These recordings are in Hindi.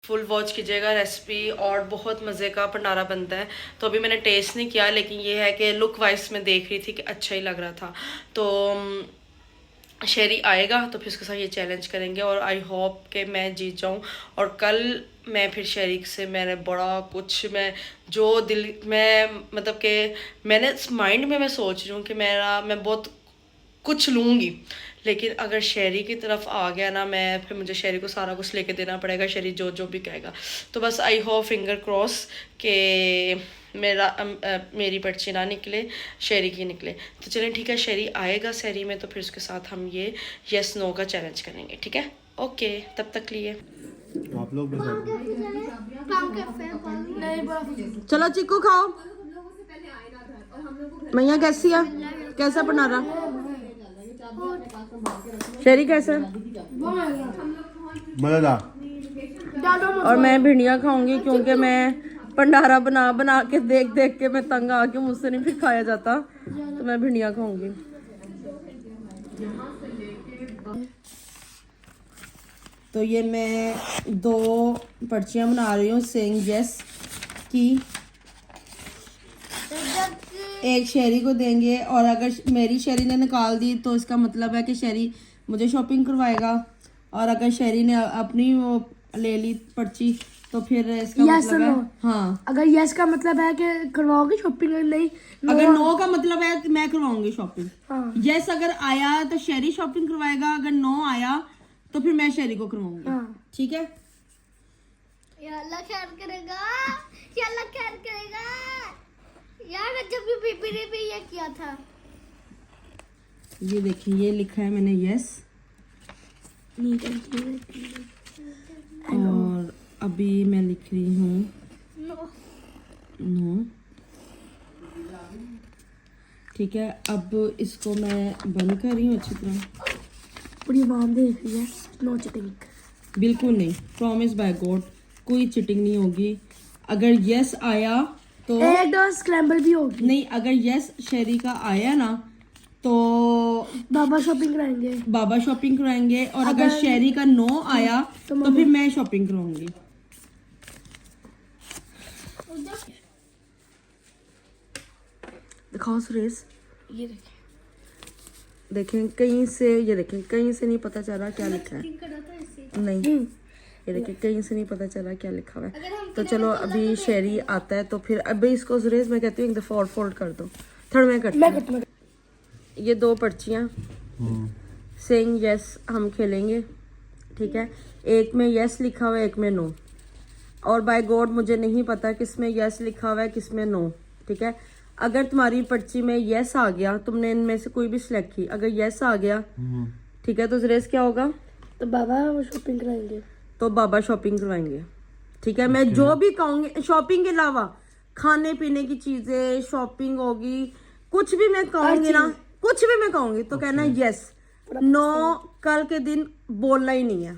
फुल वॉच कीजिएगा रेसिपी, और बहुत मज़े का भंडारा बनता है। तो अभी मैंने टेस्ट नहीं किया, लेकिन ये है कि लुक वाइज मैं देख रही थी कि अच्छा ही लग रहा था। तो शेरी आएगा तो फिर उसके साथ ये चैलेंज करेंगे, और आई होप कि मैं जीत जाऊँ। और कल मैं फिर शेरी से मैंने बड़ा कुछ, मैं जो दिल में मतलब कि मैंने माइंड में मैं सोच रही हूँ कि मैं बहुत कुछ लूँगी, लेकिन अगर शेरी की तरफ आ गया ना मैं, फिर मुझे शेरी को सारा कुछ लेके देना पड़ेगा, शेरी जो जो भी कहेगा। तो बस आई होप फिंगर क्रॉस कि मेरी पर्ची ना निकले, शेरी की निकले। तो चलें ठीक है, शेरी आएगा शेरी में तो फिर उसके साथ हम ये यस नो का चैलेंज करेंगे, ठीक है। ओके, तब तक लिए आप लोग भी चलो चिक्कू खाओ। मैया कैसी है, कैसा बना रहा शेरी, कैसा? मजेदार। और मैं भिंडियाँ खाऊंगी क्योंकि मैं भंडारा बना बना के देख देख के मैं तंग आ के मुझसे नहीं फिर खाया जाता, तो मैं भिंडियाँ खाऊंगी। तो ये मैं 2 पर्चियाँ बना रही हूँ सेइंग यस की, एक शेरी को देंगे, और अगर मेरी शेरी ने निकाल दी तो इसका मतलब है कि शेरी मुझे शॉपिंग करवाएगा, और अगर शेरी ने अपनी वो ले ली पर्ची तो फिर इसका मतलब है हाँ। अगर यस का मतलब है कि करवाओगे शॉपिंग, नहीं अगर नो का मतलब है कि मैं करवाऊंगी शॉपिंग। हाँ। यस अगर आया तो शेरी शॉपिंग करवाएगा, अगर नो आया तो फिर मैं शेरी को करवाऊंगी। हाँ। ठीक है, अल्लाह खैर करेगा, या अल्लाह खैर करेगा। यार जब भी बीबी ने भी ये किया था। ये देखिए ये लिखा है मैंने यस, और अभी मैं लिख रही हूँ नो। ठीक है, अब इसको मैं बंद कर रही हूँ अच्छी तरह। पूरी आवाम देख रही है, नो चिटिंग। बिल्कुल नहीं, प्रॉमिस बाय गॉड कोई चिटिंग नहीं होगी। अगर यस आया तो एक दो स्क्रैम्बल भी होगी। नहीं, अगर यस शेरी का आया ना तो बाबा शॉपिंग कराएंगे, बाबा शॉपिंग कराएंगे, और अगर शेरी का नो आया तो फिर मैं शॉपिंग कराऊंगी। दिखाओ सुरेश, ये देखिए देखें कहीं से, ये देखें कहीं से नहीं पता चला क्या लिखा है। नहीं, ये देखिए कहीं से नहीं पता चला क्या लिखा हुआ है। तो चलो अभी शेरी आता है तो फिर अभी इसको सुरेश मैं कहती हूँ एक दफा और फोल्ड कर दो, थोड़ा मैं करती हूँ। ये 2 पर्चियाँ सेइंग यस हम खेलेंगे, ठीक है। एक में यस लिखा हुआ है, एक में नो, और बाय गॉड मुझे नहीं पता किस में यस लिखा हुआ है किस में नो, ठीक है। अगर तुम्हारी पर्ची में यस आ गया, तुमने इनमें से कोई भी सिलेक्ट की, अगर यस आ गया ठीक है तो सुरेश क्या होगा, तो बाबा वो शॉपिंग कराएंगे, तो बाबा शॉपिंग करवाएंगे, ठीक है। मैं जो भी कहूँगी शॉपिंग के अलावा खाने पीने की चीजें शॉपिंग होगी, कुछ भी मैं कहूँगी ना, कुछ भी मैं कहूँगी तो कहना यस नो, कल के दिन बोलना ही नहीं है,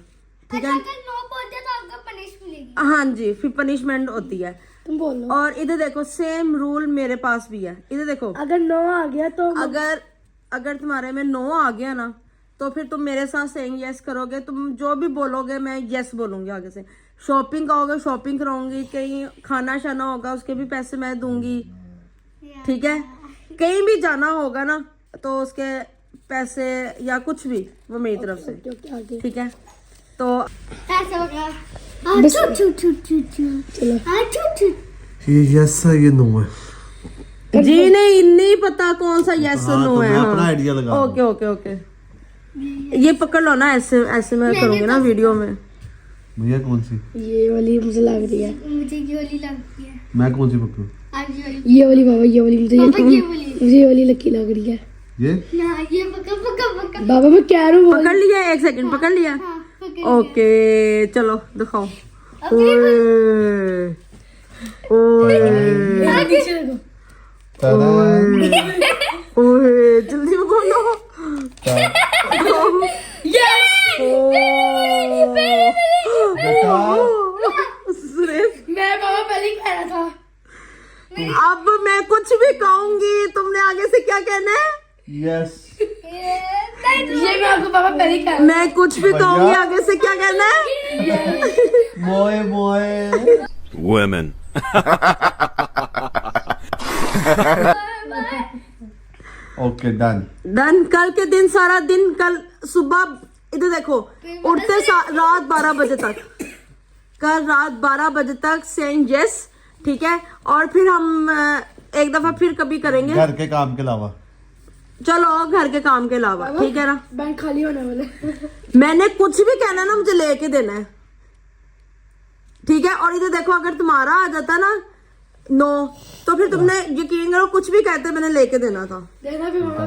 ठीक है। अगर नो बोलते तो आपको पनिश मिलेगी। हाँ जी, फिर पनिशमेंट होती है। तुम बोलो। और इधर देखो सेम रूल मेरे पास भी है, इधर देखो अगर नो आ गया तो अगर तुम्हारे में नो आ गया ना तो फिर तुम मेरे साथ सेइंग यस करोगे, तुम जो भी बोलोगे मैं यस बोलूंगी आगे से। शॉपिंग कहोगे शॉपिंग कराऊंगी, कहीं खाना शाना होगा उसके भी पैसे मैं दूंगी, ठीक है। कहीं भी जाना होगा ना तो उसके पैसे या कुछ भी वो मेरी तरफ से, ठीक है। तो ऐसा होगा। चू चू चू चू चू। चलो चू चू। ये यस है ये नो है। जी नहीं पता कौन सा यस नो है। मैं अपना आइडिया लगा। ओके ओके ओके, ये पकड़ लो ना, ऐसे ऐसे मैं करूंगी ना वीडियो में। भैया कौन सी? ये वाली मुझे लग रही है, मुझे ये वाली लगती है। मैं कौन सी पकड़ूं? आज ये वाली। ये वाली बाबा, ये वाली मुझे ये वाली लकी लग रही है। ये ना ये पका पका पका। बाबा मैं कह रहा हूँ पकड़ लिया, 1 सेकंड पकड़ लिया। हाँ, पकड़ ओके चलो दिखाओ। ओए ओए ओए जल्दी बोलो। सुरेश मैं बाबा पहले ही कह रहा था। अब मैं कुछ भी कहूंगी तुमने आगे से क्या कहना है? यस। ये मैं आपको पापा पहले ही कह रहा मैं कुछ भी कहूंगी आगे से क्या कहना है? मोए मोए Women. Okay done done. कल के दिन सारा दिन, कल सुबह इधर देखो, उठते रात 12 बजे तक, कल रात 12 बजे तक सेइंग यस, ठीक है। और फिर हम एक दफा फिर कभी करेंगे, घर के काम के अलावा। चलो घर के काम के अलावा, ठीक है ना। बैंक खाली होने वाले। मैंने कुछ भी कहना ना, मुझे लेके देना है, ठीक है। और इधर देखो, अगर तुम्हारा आ जाता ना 9, तो फिर तुमने यकीन करो कुछ भी कहते मैंने लेके देना था। देखना भी होगा।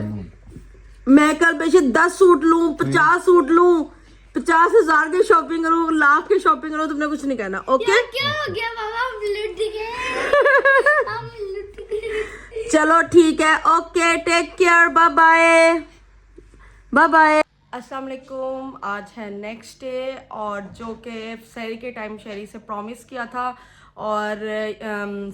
मैं कल बेशक 10 सूट लूं, 50 सूट लूं, 50,000 की शॉपिंग करूं, लाख की शॉपिंग करूं, तुमने कुछ नहीं कहना, ओके। क्या हो गया बाबा, हम लुट गए, हम लुट गए। चलो ठीक है, okay, take care, bye bye, bye bye. अस्सलाम वालेकुम। आज है नेक्स्ट डे, और जो कि शहरी के टाइम शहरी से प्रॉमिस किया था, और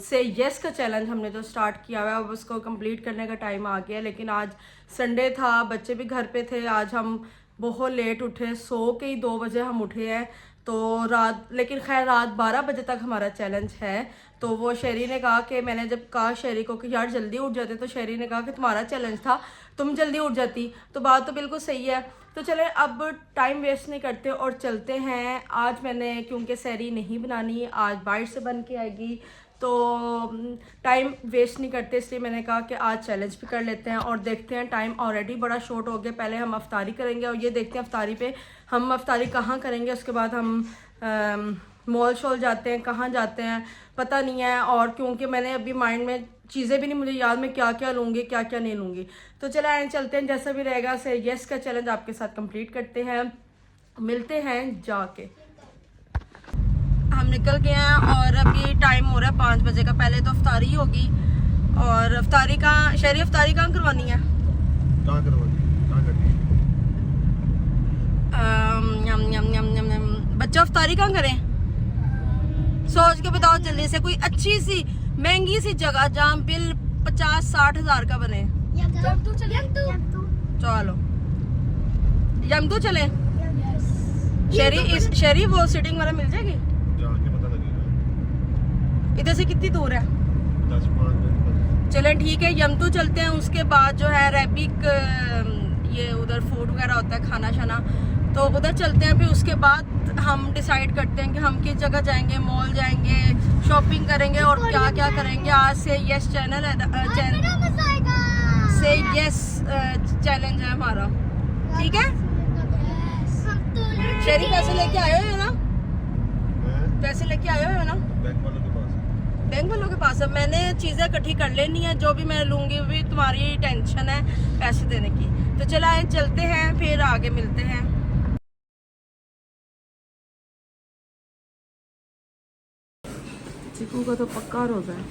से यस का चैलेंज हमने जो स्टार्ट किया हुआ है, अब उसको कंप्लीट करने का टाइम आ गया। लेकिन आज संडे था, बच्चे भी घर पे थे, आज हम बहुत लेट उठे, सो के ही 2 बजे हम उठे हैं। तो रात, लेकिन खैर रात 12 बजे तक हमारा चैलेंज है। तो वो शहरी ने कहा कि, मैंने जब कहा शहरी को कि यार जल्दी उठ जाते, तो शहरी ने कहा कि तुम्हारा चैलेंज था, तुम जल्दी उठ जाती। तो बात तो बिल्कुल सही है। तो चले अब टाइम वेस्ट नहीं करते और चलते हैं। आज मैंने, क्योंकि सहरी नहीं बनानी, आज बाहर से बन के आएगी, तो टाइम वेस्ट नहीं करते, इसलिए मैंने कहा कि आज चैलेंज भी कर लेते हैं। और देखते हैं, टाइम ऑलरेडी बड़ा शॉर्ट हो गया। पहले हम अफ्तारी करेंगे, और ये देखते हैं अफ्तारी पे हम अफ्तारी कहाँ करेंगे। उसके बाद हम मॉल शॉल जाते हैं, कहाँ जाते हैं पता नहीं है। और क्योंकि मैंने अभी माइंड में चीज़ें भी नहीं मुझे याद, में क्या क्या लूँगी क्या क्या नहीं लूँगी। तो चले आए, चलते हैं, जैसा भी रहेगा। से यस का चैलेंज आपके साथ कंप्लीट करते हैं, मिलते हैं जाके। हम निकल गए हैं, और अभी टाइम हो रहा है 5 बजे का। पहले तो अफ्तारी होगी, और अफ्तारी का शहरी अफ्तारी कहाँ करवानी है? कहाँ करवानी, कहाँ करनी है? बच्चा अफ्तारी कहाँ करें? सोच के बताओ जल्दी से, कोई अच्छी सी महंगी सी जगह जहाँ बिल 50-60 हज़ार का बने। चलो यमदू चले। शहरी वो सिटिंग वाला मिल जाएगी? जाके पता लगेगा। इधर से कितनी दूर है? 10-5 मिनट। चले ठीक है, यमदू चलते हैं। उसके बाद जो है रैबिक, ये उधर फूड वगैरह होता है, खाना शाना, तो उधर चलते हैं। फिर उसके बाद हम डिसाइड करते हैं कि हम किस जगह जाएंगे, मॉल जाएंगे, शॉपिंग करेंगे, और क्या क्या करेंगे। आज से यस चैनल है, से यस चैलेंज है हमारा, ठीक है। शहरी पैसे लेके आए हो ना? पैसे लेके आए हो ना? बैंक वालों के पास। बैंक वालों के पास है। मैंने चीज़ें इकट्ठी कर लेनी है, जो भी मैं लूँगी भी तुम्हारी टेंशन है पैसे देने की। तो चला आए, चलते हैं, फिर आगे मिलते हैं। चिकू का तो पक्का रोज़ा है।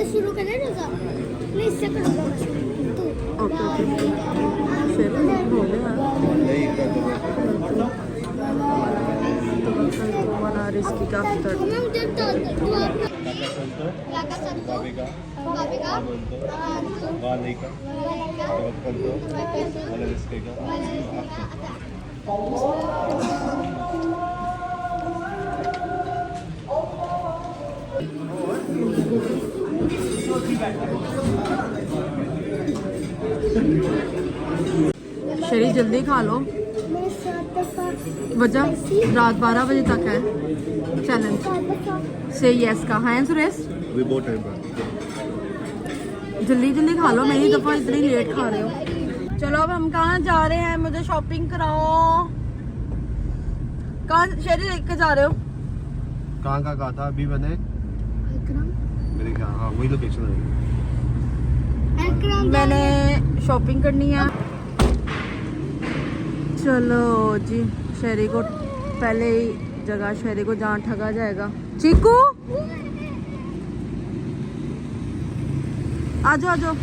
शुरू करें रोजा? नहीं, इससे करूँगा तू। रिस्की का शरीर जल्दी खा लो, वजह रात 12 बजे तक है चैलेंज। से यस का है सुरेश, अभी बहुत टाइम है। जल्दी जल्दी खा लो, मेरी दफा इतनी लेट खा रहे हो। चलो अब हम कहाँ जा रहे हैं, मुझे शॉपिंग कराओ। कहाँ शहरी लेके जा रहे हो? कहाँ कहा था अभी मैंने मेरे ख्याल हाँ वही लोकेशन है। मैंने शॉपिंग करनी है। चलो जी, शहरी को पहले ही जगह शहरी को जहाँ ठगा जाएगा। चीकू आ जाओ आ जाओ।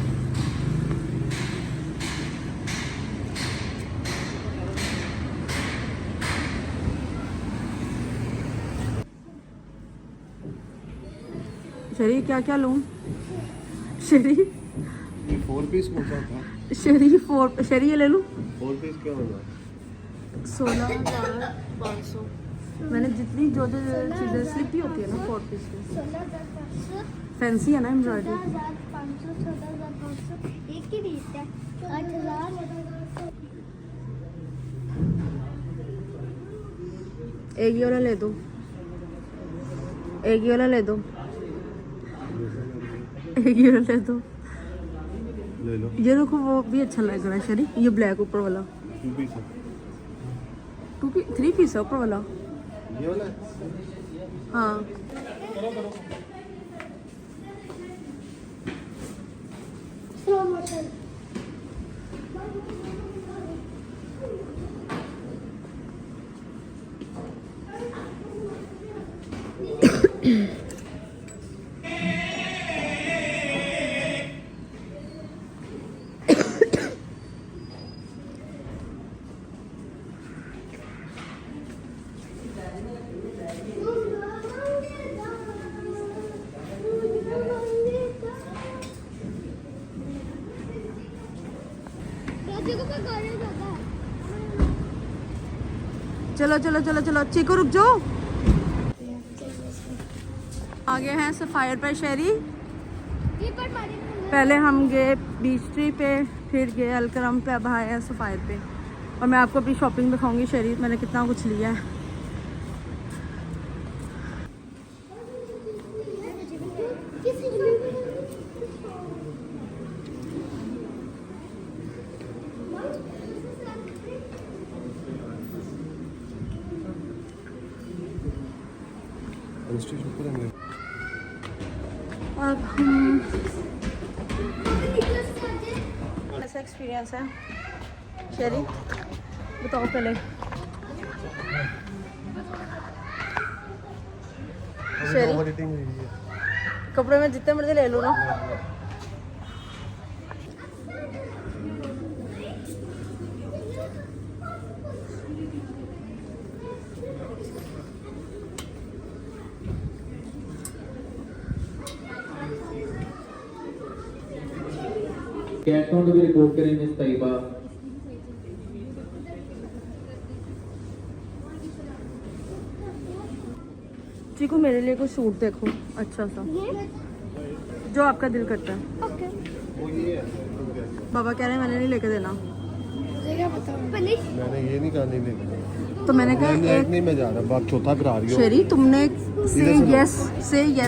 शहरी क्या क्या लूं? शहरी ये 4 पीस कौन सा था? शहरी ये ले लूं? 4 पीस क्या होगा? 16,500। मैंने जितनी जो जो चीज़ें स्लिप ही होती है ना 4 पीस की, फैंसी है ना एम्ब्रॉयडरी। 16,500 एक ही रेट है। 8,000 एक ही वाला ले दो, एक ही वाला ले दो, एक ही वाला ले दो। ले लो। ये देखो वो भी अच्छा लग रहा है शरी, ये ब्लैक ऊपर वाला 2 पीस है। 3 पीस है ऊपर वाला। ये वाला है? हाँ स्लो मोशन। चलो चलो चलो चलो, चीकू रुक जाओ। आगे हैं सफायर पर शहरी। पहले हम गए बीच ट्री पे, फिर गए अलकरम पे, अब आए हैं सफायर पे। और मैं आपको अपनी शॉपिंग दिखाऊंगी शहरी, मैंने कितना कुछ लिया है। अब हम ऐसा एक्सपीरियंस है शहरी, बताओ पहले। कपड़े में जितने मर्जी ले लो ना। कैट काउंट भी रिपोर्ट करें मिस तैयबा। चीकू मेरे लिए कोई सूट देखो अच्छा सा, जो आपका दिल करता है। ओके। बाबा कह रहे हैं मैंने नहीं लेके देना, मैंने ये नहीं कहा नहीं लेके। तो मैंने कहा एक नहीं मैं जा रहा, बात चौथा करा रही हो। शेरी तुमने से यस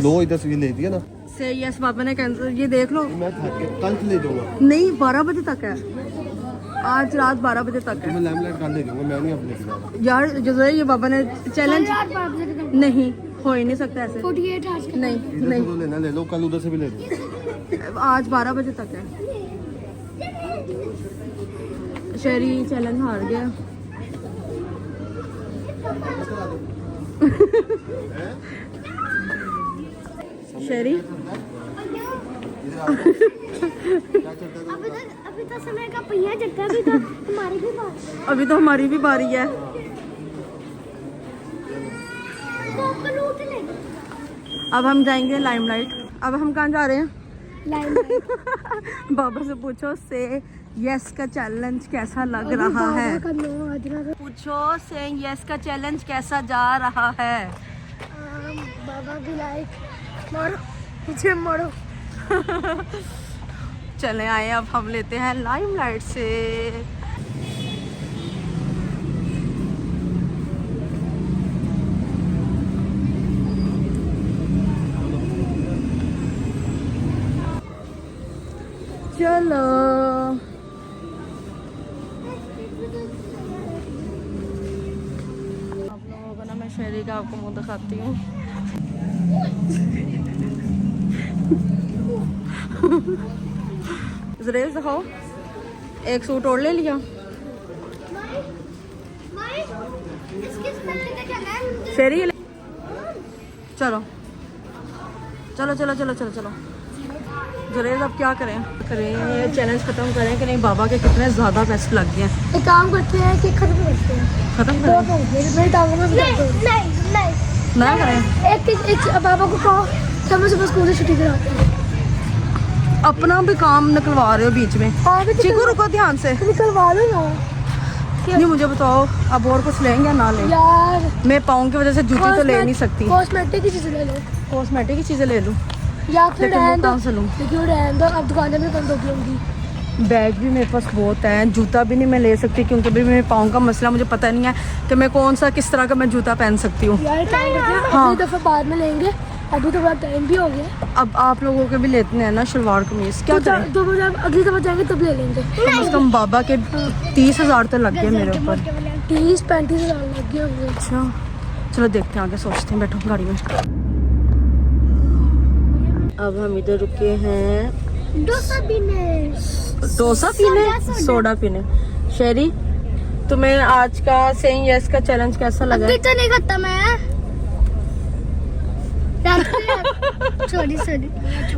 लो इधर से ले दिया ना। से यस बाबा ने कैंसिल। ये देख लो, मैं थक के कल से ले जाऊंगा। नहीं 12 बजे तक है, आज रात 12 बजे तक मैं है। लैमलाइट कल ले जाऊंगा, मैं नहीं अब लेके जा रहा। यार जो है ये बाबा ने चैलेंज नहीं हो ही नहीं सकता ऐसे। 48 आवर्स नहीं इधर से तो लेना ले लो, कल उधर से भी ले लो। आज 12 बजे तक है। शहरी चैलेंज हार गया। शहरी अभी तो समय का पहिया चलता है, अभी तो हमारी भी बात। अभी तो हमारी भी बारी है। अब हम जाएंगे लाइमलाइट। अब हम कहाँ जा रहे हैं? बाबा से पूछो से यस का चैलेंज कैसा लग रहा है। पूछो से यस का चैलेंज कैसा जा रहा है। बाबा भी लाइक मोड़ो, पीछे मोड़ो। चले आए, अब हम लेते हैं लाइमलाइट से। चलो आप लोगों को ना मैं शहरी का आपको मुंह दिखाती हूँ। ड्रेस दिखाओ। एक सूट और ले लिया। इसकी स्मेल लेके जाना है मुझे। शेरी चलो चलो चलो चलो चलो चलो जुरेज, अब क्या करें करें चैलेंज खत्म करें कि नहीं? बाबा के कितने ज़्यादा पैसे लग गए हैं। एक काम करते हैं कि खत्म करते हैं। खत्म दो करें हो गए, मेरी टांगों में भी दर्द हो रही है। नहीं ना करें? एक पापा को कहो समय सुबह स्कूल से छुट्टी कराते हैं। अपना भी काम निकलवा रहे हो बीच में। हाँ भी चीकू रुको ध्यान से। निकलवा लो ना नहीं मुझे बताओ, अब और कुछ लेंगे या ना लें? यार। मैं पाँव की वजह से जूती तो ले नहीं सकती। कॉस्मेटिक की चीजें ले लो कॉस्मेटिक की चीज़ें ले लूँ, या फिर लेकिन वो रहने दो। कहाँ से लूँ? लेकिन वो रहने दो, अब दुकानें भी बंद हो गई होंगी। बैग भी मेरे पास बहुत है, जूता भी नहीं मैं ले सकती क्योंकि भी मेरे पाँव का मसला, मुझे पता नहीं है कि मैं कौन सा किस तरह का मैं जूता पहन सकती हूँ। यार टाइम करते हैं, हाँ। अगली दफा बाद में लेंगे, अभी तो बड़ा टाइम भी हो गया। अब आप लोगों के भी लेते हैं ना शलवार कमीज, क्या करें? तो जब अगली दफा जाएंगे तब ले लेंगे। कम से कम बाबा के 30,000 तो लग गए मेरे ऊपर। 30-35 हज़ार लग गए होंगे। अच्छा चलो देखते हैं, आगे सोचते हैं, बैठो गाड़ी में। अब हम इधर रुके हैं डोसा पीने। डोसा पीने, सोडा पीने। शेरी, तुम्हें आज का सेइंग यस का चैलेंज कैसा लगा? अभी तो नहीं खत्म है। सॉरी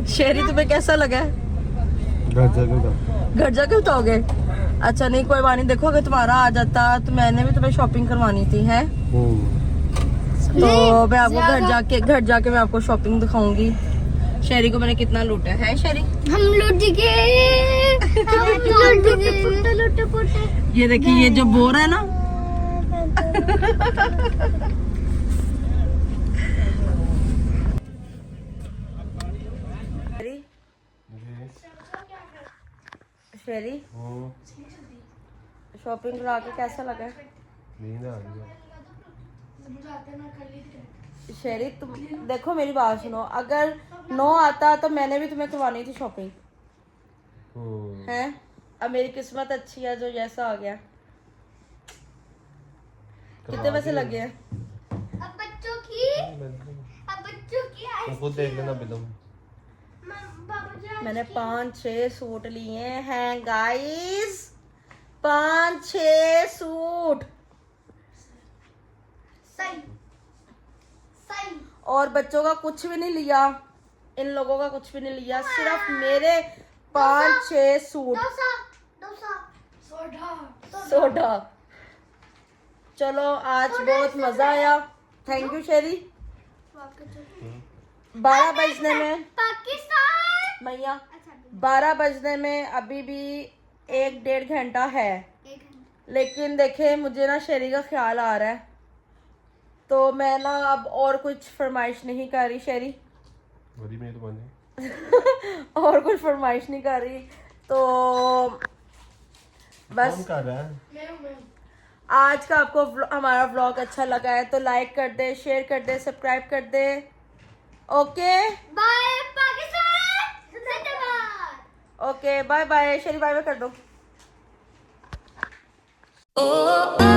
शेरी तुम्हें कैसा लगा? घर जाके बताओगे? अच्छा नहीं कोई बात नहीं, देखो अगर तुम्हारा आ जाता तो मैंने भी तुम्हें शॉपिंग करवानी थी है, तो मैं आपको घर जाके मैं आपको शॉपिंग दिखाऊंगी। शेरी को मैंने कितना लूटा है शेरी? हम लूट गए, हम लूट गए, लूटे पुटे। ये देखिए ये जो बोर है ना, शेरी शॉपिंग करा के कैसा लगा? नींद आ रही है। शेरी तुम देखो मेरी बात सुनो, अगर 9 आता तो मैंने भी तुम्हें करवानी थी शॉपिंग है। अब मेरी किस्मत अच्छी है जो जैसा आ गया। कितने पैसे लगे हैं? अब बच्चों की तुम खुद देख लेना बिलम। मैंने 5-6 सूट लिए हैं गाइस, 5-6 सूट। सही। और बच्चों का कुछ भी नहीं लिया, इन लोगों का कुछ भी नहीं लिया, सिर्फ मेरे 5-6 सूट। सोडा। चलो आज बहुत मजा आया, थैंक यू शेरी। 12 बजने में पाकिस्तान मैया 12 बजने में अभी भी 1-1.5 घंटा है, लेकिन देखे मुझे ना शेरी का ख्याल आ रहा है, तो मैं ना अब और कुछ फरमाइश नहीं कर रही शेरी। और कुछ फरमाइश नहीं कर रही, तो बस कर रहा है। आज का आपको हमारा व्लॉग अच्छा लगा है तो लाइक कर दे, शेयर कर दे, सब्सक्राइब कर दे। ओके बाय पाकिस्तान जिंदाबाद। Okay bye bye. Sherry bye bye कर दो। ओ